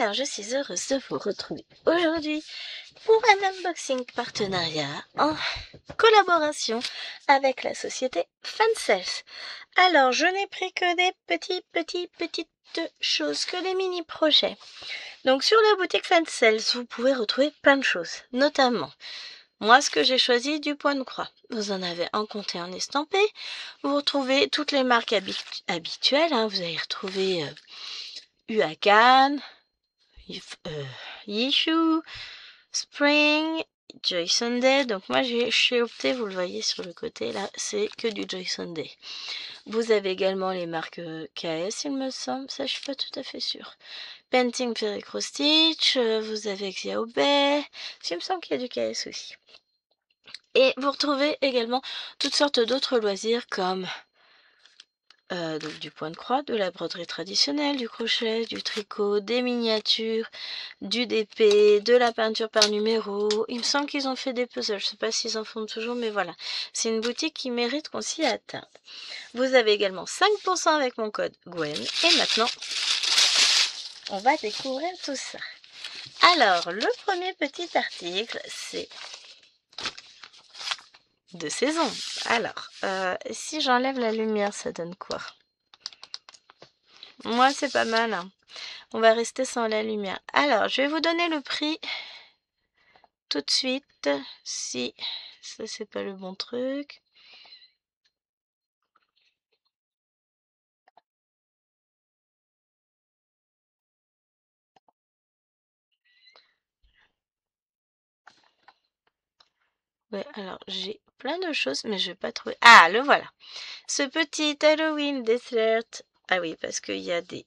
Alors, je suis heureuse de vous retrouver aujourd'hui pour un unboxing partenariat en collaboration avec la société Fancel. Alors, je n'ai pris que des petites choses, que des mini-projets. Donc, sur la boutique Fancel, vous pouvez retrouver plein de choses, notamment moi, ce que j'ai choisi, du point de croix. Vous en avez en compté, en estampé. Vous retrouvez toutes les marques habituelles. Vous allez retrouver Huacan, Yishu, Spring, Joy Sunday. Donc moi j'ai opté, vous le voyez sur le côté là, c'est que du Joy Sunday. Vous avez également les marques KS, il me semble, ça je suis pas tout à fait sûre. Painting Fairy Cross Stitch, vous avez Xiaobei, il me semble qu'il y a du KS aussi. Et vous retrouvez également toutes sortes d'autres loisirs comme donc du point de croix, de la broderie traditionnelle, du crochet, du tricot, des miniatures, du DP, de la peinture par numéro. Il me semble qu'ils ont fait des puzzles, je ne sais pas s'ils en font toujours, mais voilà. C'est une boutique qui mérite qu'on s'y atteigne. Vous avez également 5% avec mon code Gwen. Et maintenant, on va découvrir tout ça. Alors, le premier petit article, c'est de saison. Alors, si j'enlève la lumière, ça donne quoi? Moi, c'est pas mal. On va rester sans la lumière. Alors, je vais vous donner le prix tout de suite. Si ça, c'est pas le bon truc. Ouais, alors, j'ai plein de choses, mais je vais pas trouver. Ah, le voilà. Ce petit Halloween Dessert. Ah oui, parce qu'il y a des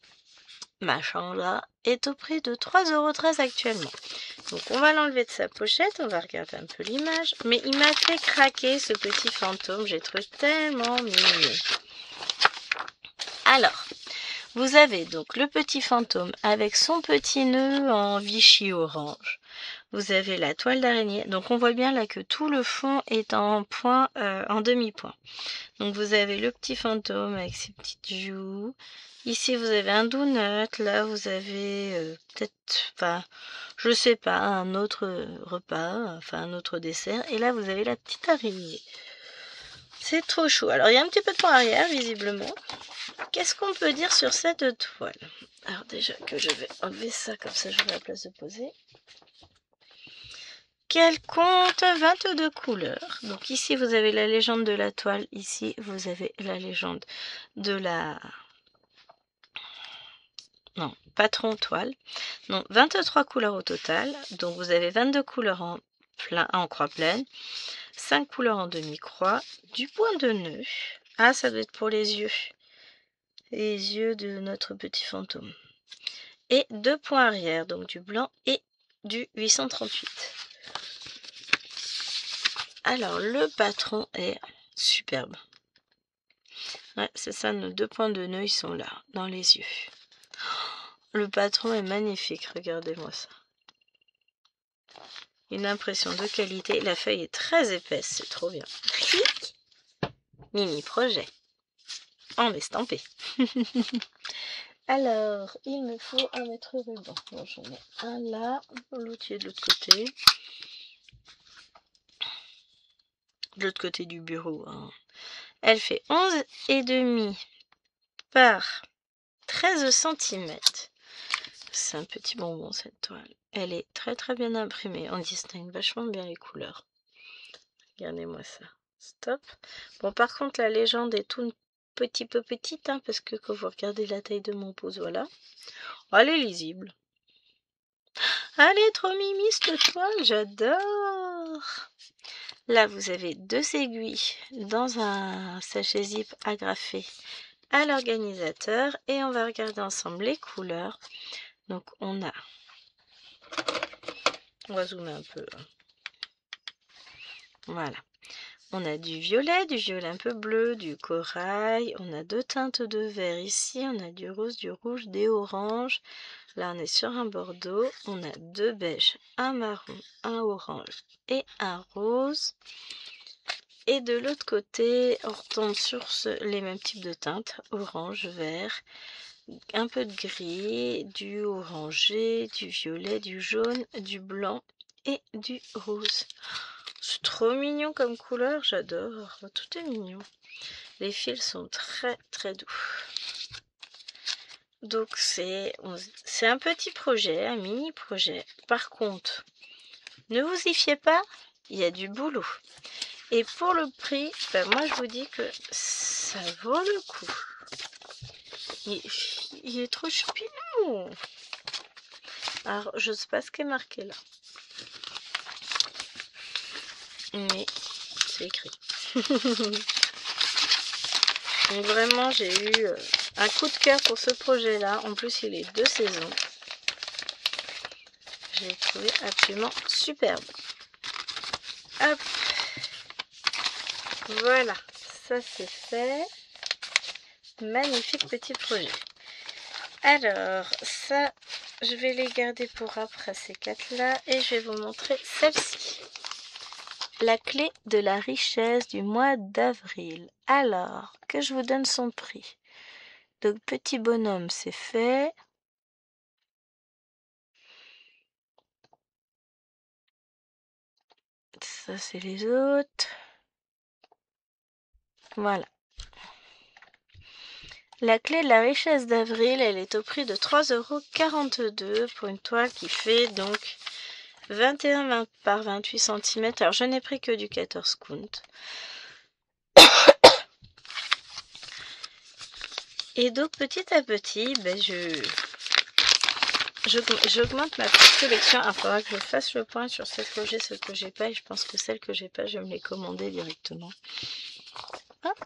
machins là. Est au prix de 3,13 € actuellement. Donc, on va l'enlever de sa pochette. On va regarder un peu l'image. Mais il m'a fait craquer ce petit fantôme. J'ai trouvé tellement mignon. Alors, vous avez donc le petit fantôme avec son petit nœud en Vichy orange. Vous avez la toile d'araignée. Donc on voit bien là que tout le fond est en point, en demi-point. Donc vous avez le petit fantôme avec ses petites joues. Ici vous avez un donut. Là vous avez peut-être, enfin, je sais pas, un autre repas, enfin un autre dessert. Et là vous avez la petite araignée. C'est trop chou. Alors il y a un petit peu de point arrière visiblement. Qu'est-ce qu'on peut dire sur cette toile? Alors déjà que je vais enlever ça, comme ça j'aurai la place de poser. Qu'elle compte 22 couleurs. Donc ici vous avez la légende de la toile, ici vous avez la légende de la... Non, patron toile. Donc 23 couleurs au total. Donc vous avez 22 couleurs en croix pleine, 5 couleurs en demi-croix, du point de nœud. Ah, ça doit être pour les yeux. Les yeux de notre petit fantôme. Et 2 points arrière, donc du blanc et du 838. Alors, le patron est superbe. Ouais, c'est ça, nos 2 points de nœud, ils sont là, dans les yeux. Le patron est magnifique, regardez-moi ça. Une impression de qualité. La feuille est très épaisse, c'est trop bien. Clic. Mini projet. En estampé. Alors, il me faut un mètre ruban. Bon, j'en ai un là, l'autre est de l'autre côté. De l'autre côté du bureau. Elle fait 11,5 par 13 cm. C'est un petit bonbon cette toile. Elle est très très bien imprimée. On distingue vachement bien les couleurs. Regardez-moi ça. Stop. Bon, par contre, la légende est tout petit peu petite, parce que quand vous regardez la taille de mon pouce, voilà. Oh, elle est lisible. Elle est trop mimi cette toile, j'adore. Là, vous avez 2 aiguilles dans un sachet zip agrafé à l'organisateur. Et on va regarder ensemble les couleurs. Donc, on va zoomer un peu. Voilà. On a du violet un peu bleu, du corail. On a 2 teintes de vert ici. On a du rose, du rouge, des oranges. Là, on est sur un bordeaux. On a 2 beiges, un marron, un orange et un rose. Et de l'autre côté, on retombe sur les mêmes types de teintes. Orange, vert, un peu de gris, du orangé, du violet, du jaune, du blanc et du rose. C'est trop mignon comme couleur, j'adore. Tout est mignon. Les fils sont très très doux. Donc c'est un petit projet, un mini projet. Par contre, ne vous y fiez pas, il y a du boulot. Et pour le prix, ben moi je vous dis que ça vaut le coup. Il est trop choupinou. Alors je sais pas ce qui est marqué là. Mais c'est écrit. Donc vraiment j'ai eu un coup de cœur pour ce projet là. En plus il est de saison. J'ai trouvé absolument superbe. Hop. Voilà, ça c'est fait. Magnifique petit projet. Alors, ça, je vais les garder pour après ces quatre-là et je vais vous montrer celle-ci. La clé de la richesse du mois d'avril. Alors, que je vous donne son prix. Donc, petit bonhomme, c'est fait. Ça, c'est les autres. Voilà. La clé de la richesse d'avril, elle est au prix de 3,42 € pour une toile qui fait donc 21 par 28 cm. Alors, je n'ai pris que du 14 count. Et donc, petit à petit, ben, j'augmente ma petite collection. Il faudra que je fasse le point sur celle que j'ai, celle que j'ai pas. Et je pense que celle que j'ai pas, je vais me les commander directement. Hop,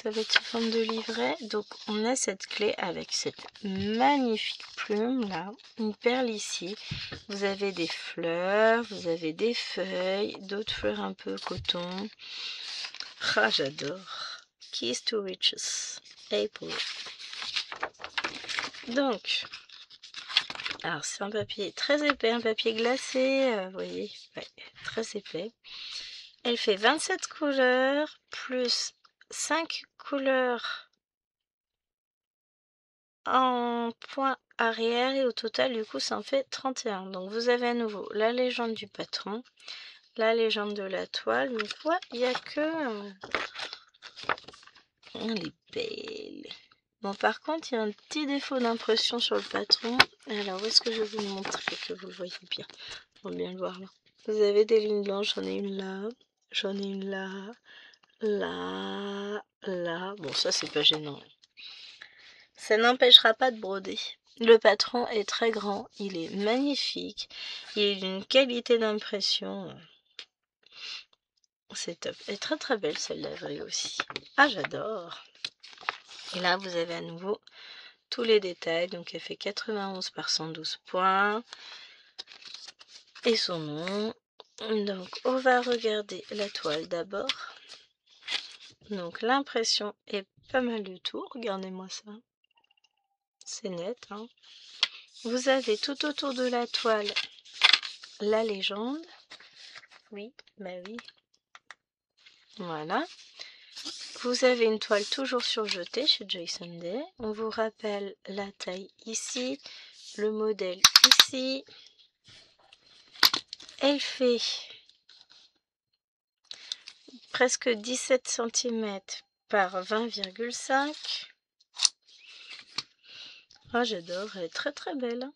ça va être sous forme de livret. Donc, on a cette clé avec cette magnifique plume là. Une perle ici. Vous avez des fleurs, vous avez des feuilles, d'autres fleurs un peu coton. Ah, j'adore. Keys to Riches. April. Donc, alors c'est un papier très épais, un papier glacé, vous voyez, ouais, très épais. Elle fait 27 couleurs, plus 5 couleurs en point arrière, et au total, du coup, ça en fait 31. Donc vous avez à nouveau la légende du patron, la légende de la toile. Donc ouais, il n'y a que... elle est belle. Bon, par contre, il y a un petit défaut d'impression sur le patron. Alors, où est-ce que je vais vous le montrer, que vous le voyez bien? On va bien le voir là. Vous avez des lignes blanches, j'en ai une là, j'en ai une là, là, là. Bon, ça, c'est pas gênant. Ça n'empêchera pas de broder. Le patron est très grand, il est magnifique, il est d'une qualité d'impression. C'est top. Elle est très très belle celle d'avril aussi. Ah, j'adore. Et là, vous avez à nouveau tous les détails. Donc, elle fait 91 par 112 points. Et son nom. Donc, on va regarder la toile d'abord. Donc, l'impression est pas mal du tout. Regardez-moi ça. C'est net, hein. Vous avez tout autour de la toile la légende. Oui, bah oui. Voilà. Vous avez une toile toujours surjetée chez Joyce & Day. On vous rappelle la taille ici, le modèle ici. Elle fait presque 17 cm par 20,5. Ah, j'adore, elle est très très belle.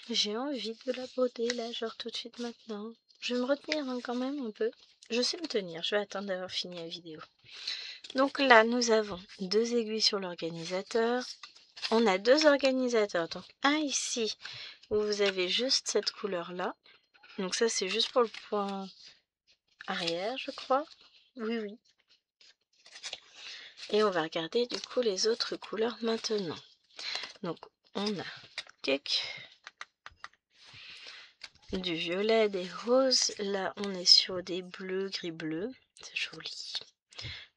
J'ai envie de la broder là, genre tout de suite maintenant. Je vais me retenir hein, quand même un peu. Je sais me tenir, je vais attendre d'avoir fini la vidéo. Donc là, nous avons deux aiguilles sur l'organisateur. On a deux organisateurs. Donc un ici, où vous avez juste cette couleur-là. Donc ça, c'est juste pour le point arrière, je crois. Oui, oui. Et on va regarder du coup les autres couleurs maintenant. Donc on a du violet, des roses. Là, on est sur des bleus, gris-bleu. C'est joli.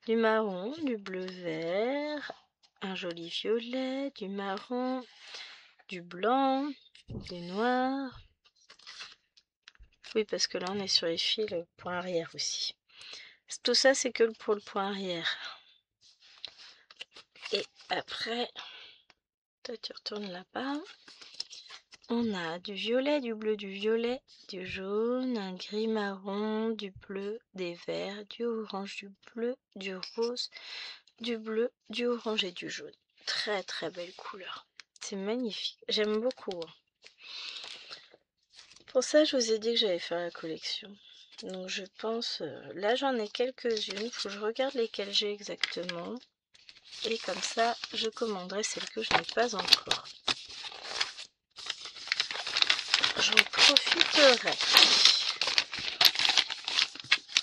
Du marron, du bleu-vert, un joli violet, du marron, du blanc, du noir. Oui, parce que là, on est sur les fils point arrière aussi. Tout ça, c'est que pour le point arrière. Et après, toi tu retournes là-bas. On a du violet, du bleu, du violet, du jaune, un gris marron, du bleu, des verts, du orange, du bleu, du rose, du bleu, du orange et du jaune. Très très belle couleur. C'est magnifique. J'aime beaucoup. Pour ça, je vous ai dit que j'allais faire la collection. Donc je pense... là, j'en ai quelques-unes. Il faut que je regarde lesquelles j'ai exactement. Et comme ça, je commanderai celles que je n'ai pas encore. J'en profiterai.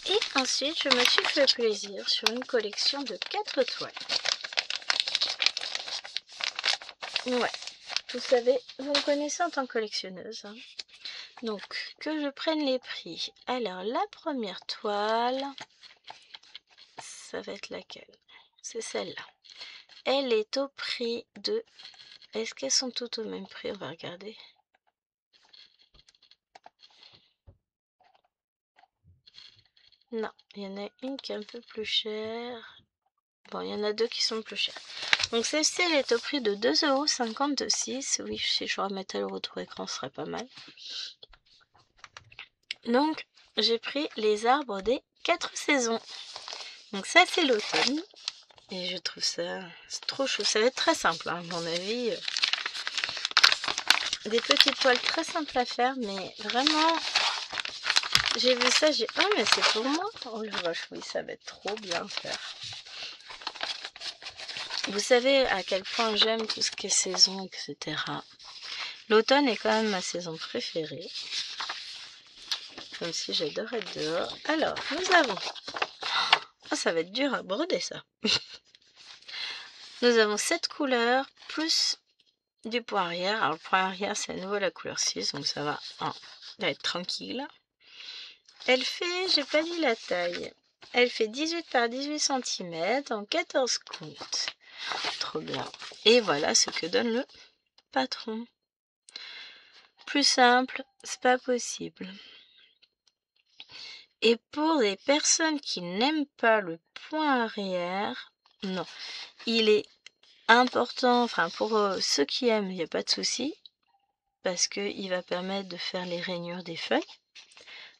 Et ensuite, je me suis fait plaisir sur une collection de 4 toiles. Ouais, vous savez, vous me connaissez en tant que collectionneuse. Hein. Donc, que je prenne les prix. Alors, la première toile, ça va être laquelle? C'est celle-là. Elle est au prix de... Est-ce qu'elles sont toutes au même prix? On va regarder. Non, il y en a une qui est un peu plus chère. Bon, il y en a deux qui sont plus chères. Donc celle-ci, elle est au prix de 2,56 €. Oui, si je remettais le retour écran, ce serait pas mal. Donc, j'ai pris les arbres des 4 saisons. Donc ça, c'est l'automne. Et je trouve ça trop chou. Ça va être très simple, hein, à mon avis. Des petites toiles très simples à faire, mais vraiment... J'ai vu ça, j'ai... Oh, mais c'est pour moi. Oh la vache, oui, ça va être trop bien à faire. Vous savez à quel point j'aime tout ce qui est saison, etc. L'automne est quand même ma saison préférée. Comme si j'adore être dehors. Alors, nous avons... Oh, ça va être dur à broder, ça. Nous avons 7 couleurs, plus du point arrière. Alors, le point arrière, c'est à nouveau la couleur 6, donc ça va, hein, va être tranquille. Elle fait, j'ai pas dit la taille, elle fait 18 par 18 cm en 14 comptes. Trop bien. Et voilà ce que donne le patron. Plus simple, c'est pas possible. Et pour les personnes qui n'aiment pas le point arrière, non, il est important, enfin pour ceux qui aiment, il n'y a pas de souci, parce qu'il va permettre de faire les rainures des feuilles,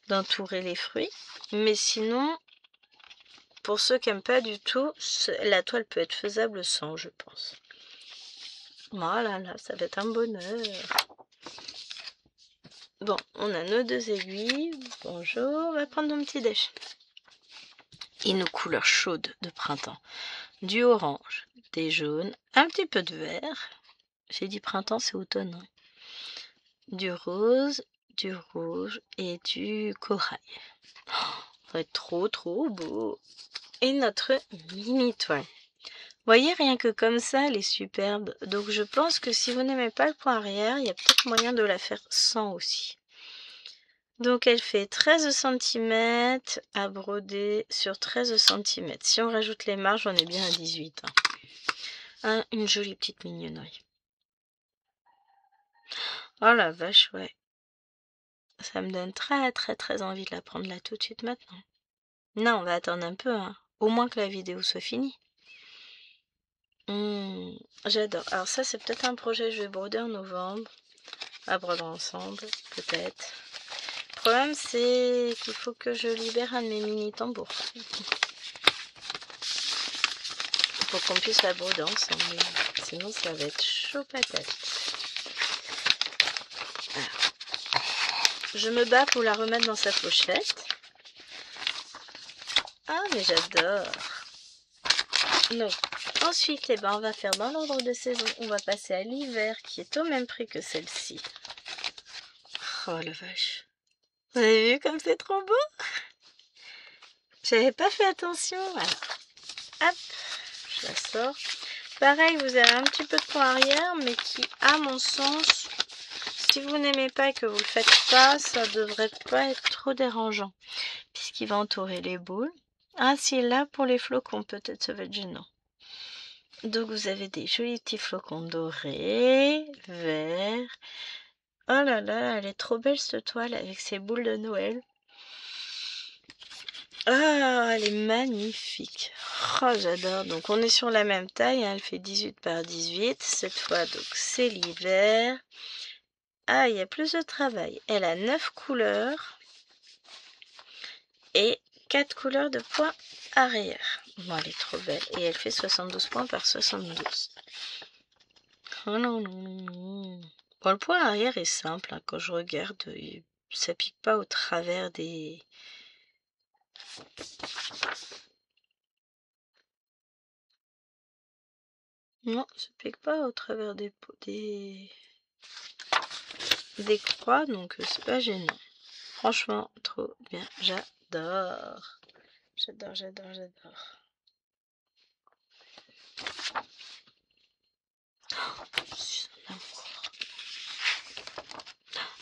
d'entourer les fruits, mais sinon, pour ceux qui n'aiment pas du tout, la toile peut être faisable sans, je pense. Voilà, là, ça va être un bonheur. Bon, on a nos 2 aiguilles. Bonjour, on va prendre nos petits déj. Et nos couleurs chaudes de printemps. Du orange, des jaunes, un petit peu de vert. J'ai dit printemps, c'est automne. Hein. Du rose, du rouge et du corail. Oh, ça va être trop trop beau. Et notre mini toile. Vous voyez, rien que comme ça, elle est superbe. Donc je pense que si vous n'aimez pas le point arrière, il y a peut-être moyen de la faire sans aussi. Donc elle fait 13 cm à broder sur 13 cm. Si on rajoute les marges, on est bien à 18. Hein, une jolie petite mignonnerie. Oh la vache, ouais. Ça me donne très très très envie de la prendre là tout de suite maintenant. Non, on va attendre un peu, hein. Au moins que la vidéo soit finie. J'adore. Alors ça, c'est peut-être un projet que je vais broder en novembre. À broder ensemble, peut-être. Le problème, c'est qu'il faut que je libère un de mes mini tambours. Pour qu'on puisse la broder ensemble. Sinon, ça va être chaud patate. Alors, je me bats pour la remettre dans sa pochette. Ah, mais j'adore. Donc, ensuite, eh ben, on va faire dans l'ordre de saison. On va passer à l'hiver, qui est au même prix que celle-ci. Oh la vache. Vous avez vu comme c'est trop beau? J'avais pas fait attention. Alors, hop, je la sors. Pareil, vous avez un petit peu de point arrière, mais qui, à mon sens, si vous n'aimez pas et que vous le faites pas, ça devrait pas être trop dérangeant. Puisqu'il va entourer les boules. Ah, si, là, pour les flocons, peut-être ça va être gênant. Donc, vous avez des jolis petits flocons dorés, verts. Oh là là, elle est trop belle cette toile avec ses boules de Noël. Ah, elle est magnifique. Oh, j'adore. Donc, on est sur la même taille. Hein, elle fait 18 par 18. Cette fois, donc, c'est l'hiver. Ah, il y a plus de travail. Elle a 9 couleurs et 4 couleurs de points arrière. Bon, elle est trop belle. Et elle fait 72 points par 72. Oh non, non, non. Bon, le point arrière est simple. Hein, quand je regarde, ça pique pas au travers des... Non, ça pique pas au travers des croix, donc c'est pas gênant. Franchement, trop bien. J'adore. J'adore, j'adore, j'adore.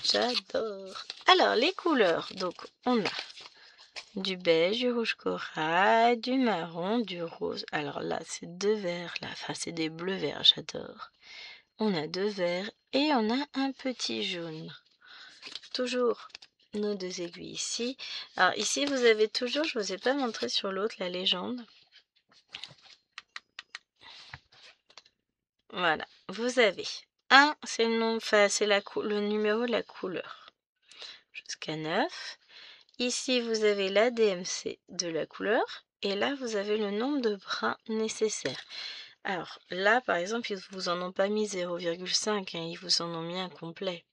J'adore. Alors, les couleurs. Donc, on a du beige, du rouge corail, du marron, du rose. Alors là, c'est deux verts là. Enfin, c'est des bleus verts, j'adore. On a deux verts et on a un petit jaune. Toujours nos deux aiguilles ici. Alors ici, vous avez toujours, je ne vous ai pas montré sur l'autre, la légende. Voilà, vous avez un, c'est le nom, enfin c'est le numéro de la couleur. Jusqu'à 9. Ici, vous avez la DMC de la couleur. Et là, vous avez le nombre de brins nécessaires. Alors là, par exemple, ils vous en ont pas mis 0,5, hein, ils vous en ont mis un complet.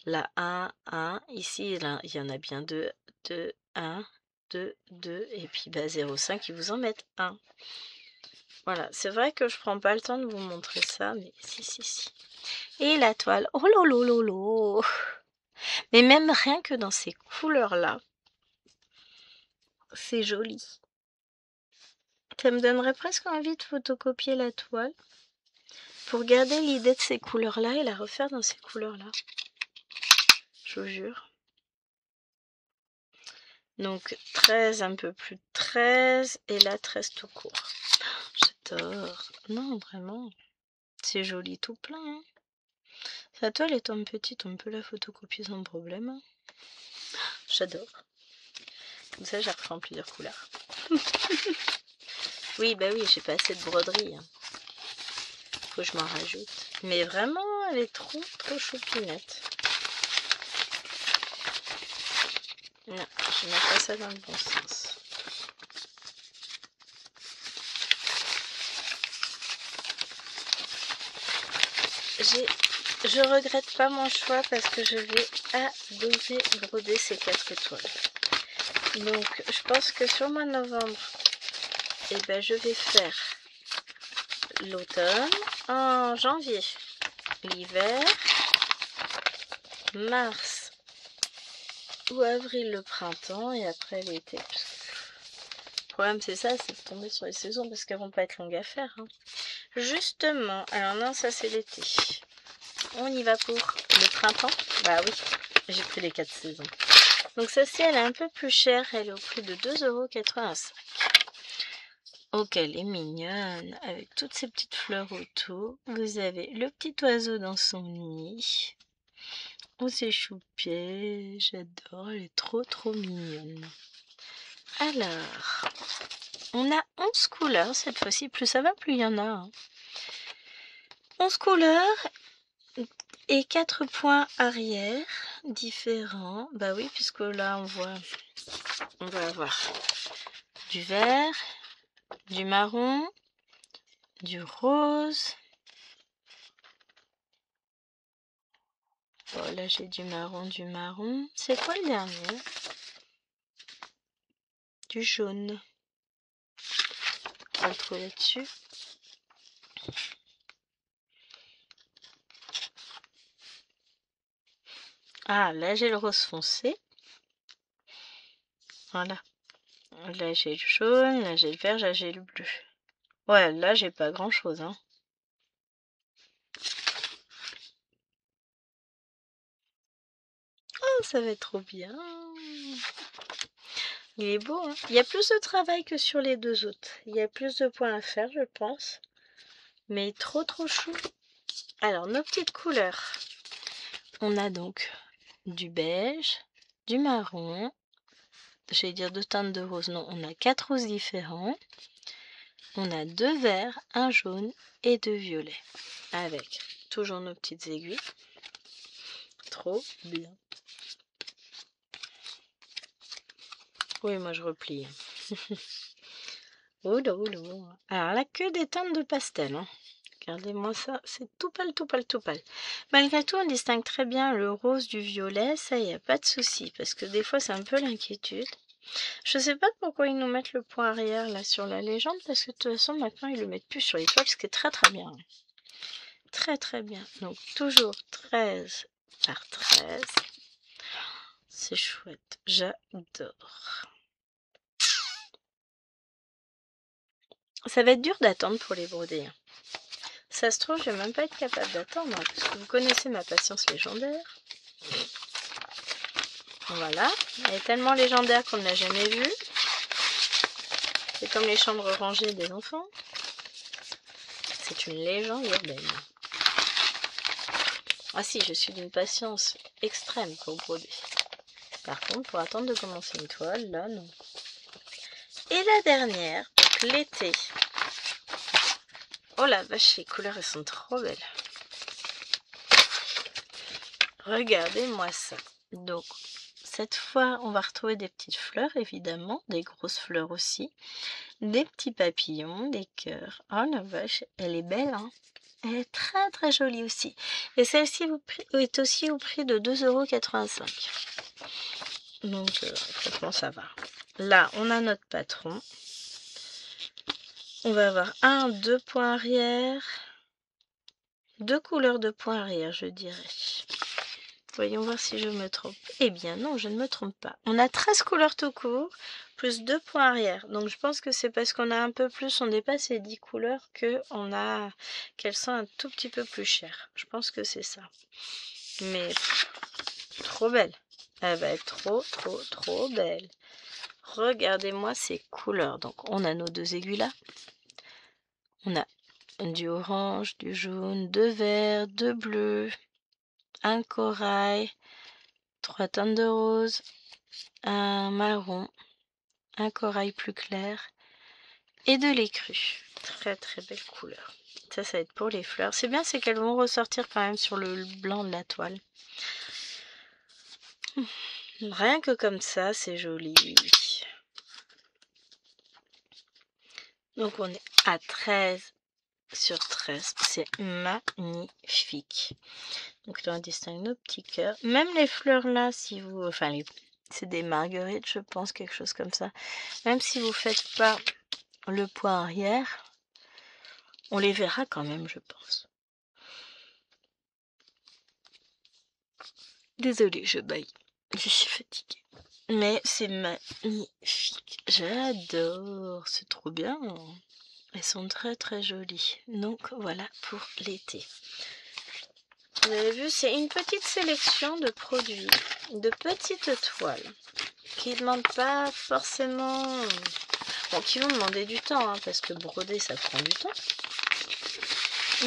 Là, 1, 1. Ici, là, il y en a bien 2, 2, 1, 2, 2. Et puis, bah, 0,5, ils vous en mettent 1. Voilà, c'est vrai que je prends pas le temps de vous montrer ça, mais si, si, si. Et la toile, oh lolo lolo. Mais même rien que dans ces couleurs-là, c'est joli. Ça me donnerait presque envie de photocopier la toile pour garder l'idée de ces couleurs-là et la refaire dans ces couleurs-là. Je vous jure. Donc 13, un peu plus de 13, et là 13 tout court. J'adore. Non, vraiment. C'est joli tout plein. Hein. Sa toile étant petite, on peut la photocopier sans problème. Hein. J'adore. Comme ça, j'ai refait en plusieurs couleurs. Oui, bah oui, j'ai pas assez de broderie. Hein. Faut que je m'en rajoute. Mais vraiment, elle est trop, trop choupinette. Non, je mets pas ça dans le bon sens. Je regrette pas mon choix parce que je vais adorer broder ces 4 étoiles. Donc, je pense que sur le mois de novembre, eh ben, je vais faire l'automne. En janvier, l'hiver. Mars ou avril, le printemps. Et après, l'été. Le problème, c'est ça, c'est de tomber sur les saisons parce qu'elles vont pas être longues à faire. Hein. Justement, alors non, ça c'est l'été. On y va pour le printemps. Bah oui, j'ai pris les 4 saisons. Donc celle-ci, elle est un peu plus chère. Elle est au prix de 2,85 €. Ok, elle est mignonne. Avec toutes ces petites fleurs autour. Vous avez le petit oiseau dans son nid. Oh, c'est choupier. J'adore. Elle est trop, trop mignonne. Alors, on a 11 couleurs cette fois-ci. Plus ça va, plus il y en a. Hein. 11 couleurs. Et 4 points arrière différents. Bah oui, puisque là, on va avoir du vert, du marron, du rose. Bon, là, j'ai du marron, du marron. C'est quoi le dernier? Du jaune. On va le trouver là-dessus. Ah, là, j'ai le rose foncé. Voilà. Là, j'ai le jaune, là, j'ai le vert, là, j'ai le bleu. Ouais, là, j'ai pas grand-chose, hein. Oh, ça va être trop bien. Il est beau, hein. Il y a plus de travail que sur les deux autres. Il y a plus de points à faire, je pense. Mais trop, trop chou. Alors, nos petites couleurs. On a donc du beige, du marron. J'allais dire deux teintes de rose. Non, on a 4 roses différents. on a 2 verts, un jaune et 2 violets. Avec toujours nos petites aiguilles. Trop bien. Oui, moi je replie. Oula, oula. Alors là, que des teintes de pastel. Hein. Regardez-moi ça, c'est tout pâle, tout pâle, tout pâle. Malgré tout, on distingue très bien le rose du violet, ça, il n'y a pas de souci, parce que des fois, c'est un peu l'inquiétude. Je sais pas pourquoi ils nous mettent le point arrière là sur la légende, parce que de toute façon, maintenant, ils le mettent plus sur les toiles, ce qui est très très bien. Très très bien. Donc, toujours 13 par 13. C'est chouette, j'adore. Ça va être dur d'attendre pour les broder. Ça se trouve, je vais même pas être capable d'attendre, parce que vous connaissez ma patience légendaire. Voilà, elle est tellement légendaire qu'on ne l'a jamais vue. C'est comme les chambres rangées des enfants. C'est une légende urbaine. Ah si, je suis d'une patience extrême pour broder. Par contre, pour attendre de commencer une toile, là, non. Et la dernière, donc l'été. Oh la vache, les couleurs, elles sont trop belles. Regardez-moi ça. Donc, cette fois, on va retrouver des petites fleurs, évidemment, des grosses fleurs aussi, des petits papillons, des cœurs. Oh la vache, elle est belle, hein. Elle est très très jolie aussi. Et celle-ci est aussi au prix de 2,85 €. Donc, franchement, ça va. Là, on a notre patron. On va avoir 2 points arrière. 2 couleurs de points arrière, je dirais. Voyons voir si je me trompe. Eh bien non, je ne me trompe pas. On a 13 couleurs tout court, plus 2 points arrière. Donc je pense que c'est parce qu'on a un peu plus, on dépasse les 10 couleurs, qu'elles sont un tout petit peu plus chères. Je pense que c'est ça. Mais trop belle. Elle va être trop, trop, trop belle. Regardez-moi ces couleurs. Donc on a nos 2 aiguilles là. On a du orange, du jaune, 2 verts, 2 bleus, un corail, 3 teintes de rose, un marron, un corail plus clair et de l'écru. Très très belle couleur. Ça va être pour les fleurs. C'est bien, c'est qu'elles vont ressortir quand même sur le blanc de la toile. Rien que comme ça, c'est joli. Donc on est à 13 sur 13. C'est magnifique. Donc là, on distingue nos petits cœurs. Même les fleurs là, si vous... Enfin, c'est des marguerites, je pense, quelque chose comme ça. Même si vous ne faites pas le point arrière, on les verra quand même, je pense. Désolée, je baille. Je suis fatiguée. Mais c'est magnifique. J'adore. C'est trop bien. Elles sont très très jolies. Donc voilà pour l'été. Vous avez vu, c'est une petite sélection de produits, de petites toiles, qui ne demandent pas forcément... Bon, qui vont demander du temps, hein, parce que broder, ça prend du temps.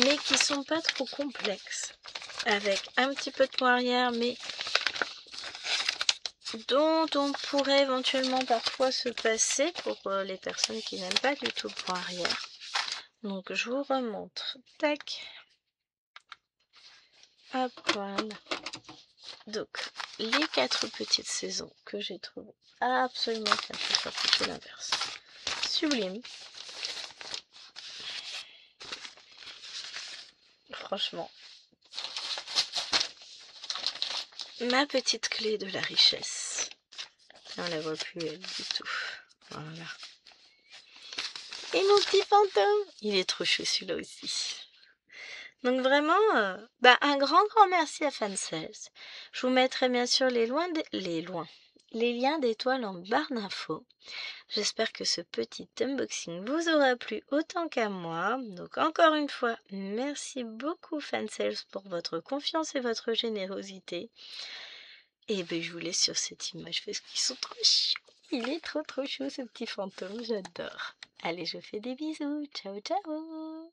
Mais qui sont pas trop complexes. Avec un petit peu de point arrière, mais dont on pourrait éventuellement parfois se passer pour les personnes qui n'aiment pas du tout le point arrière. Donc je vous remontre. Tac. Hop, voilà. Donc, les 4 petites saisons que j'ai trouvées absolument faire plutôt l'inverse. Sublime. Franchement. Ma petite clé de la richesse. On la voit plus elle du tout. Voilà. Et mon petit fantôme. Il est trop chou celui-là aussi. Donc vraiment, un grand merci à Fansels. Je vous mettrai bien sûr les liens d'étoiles en barre d'infos. J'espère que ce petit unboxing vous aura plu autant qu'à moi. Donc encore une fois, merci beaucoup Fansels pour votre confiance et votre générosité. Et ben je vous laisse sur cette image parce qu'ils sont trop chou. Il est trop trop chou ce petit fantôme, j'adore. Allez, je fais des bisous. Ciao ciao.